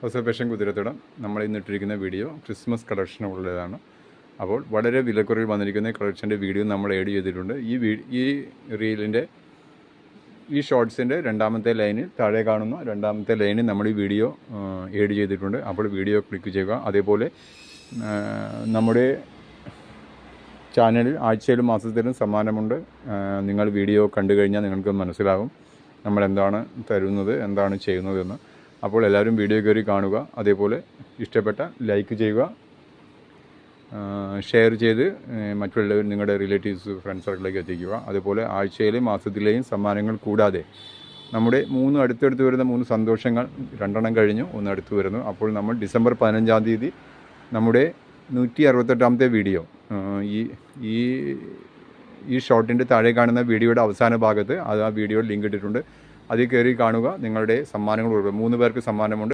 ഒസപ്പേഷൻ കുതിരത്തോടം നമ്മൾ ഇന്നിട്ടിരിക്കുന്ന video Christmas കളക്ഷനുള്ളതാണ്. അപ്പോൾ വളരെ വിലക്കുറവിൽ വന്നിരിക്കുന്ന കളക്ഷൻ്റെ വീഡിയോ നമ്മൾ ആഡ് ചെയ്തിട്ടുണ്ട്. ഈ റീലിൻ്റെ ഈ ഷോർട്സിൻ്റെ രണ്ടാമത്തെ ലൈനിൽ താഴെ കാണുന്ന രണ്ടാമത്തെ ലൈനിൽ നമ്മൾ ഈ വീഡിയോ ആഡ് ചെയ്തിട്ടുണ്ട്. അപ്പോൾ വീഡിയോ ക്ലിക്ക് ചെയ്യുക. അതേപോലെ നമ്മുടെ ചാനലിൽ ആഴ്ചയിലും മാസത്തിലും സമ്മാനമുണ്ട്. നിങ്ങൾ വീഡിയോ കണ്ടു കഴിഞ്ഞാൽ നിങ്ങൾക്ക് മനസ്സിലാകും നമ്മൾ എന്താണ് തരുന്നത്, എന്താണ് ചെയ്യുന്നതെന്ന്. അപ്പോൾ എല്ലാവരും വീഡിയോ കയറി കാണുക. അതേപോലെ ഇഷ്ടപ്പെട്ട ലൈക്ക് ചെയ്യുക, ഷെയർ ചെയ്ത് മറ്റുള്ളവർ നിങ്ങളുടെ റിലേറ്റീവ്സ് ഫ്രണ്ട്സ് സർക്കിളിലേക്ക് എത്തിക്കുക. അതുപോലെ ആഴ്ചയിലെയും മാസത്തിലെയും സമ്മാനങ്ങൾ കൂടാതെ നമ്മുടെ 3 അടുത്തടുത്ത് വരുന്ന 3 സന്തോഷങ്ങൾ 2 കഴിഞ്ഞു, 1 അടുത്ത് വരുന്നു. അപ്പോൾ നമ്മൾ ഡിസംബർ 15-ാം തീയതി നമ്മുടെ 168ാമത്തെ വീഡിയോ ഈ ഷോർട്ടിൻ്റെ താഴെ കാണുന്ന വീഡിയോയുടെ അവസാന ഭാഗത്ത് ആ വീഡിയോയുടെ ലിങ്ക് ഇട്ടിട്ടുണ്ട്. അതിൽ കയറി കാണുക. നിങ്ങളുടെ സമ്മാനങ്ങൾ 3 പേർക്ക് സമ്മാനമുണ്ട്.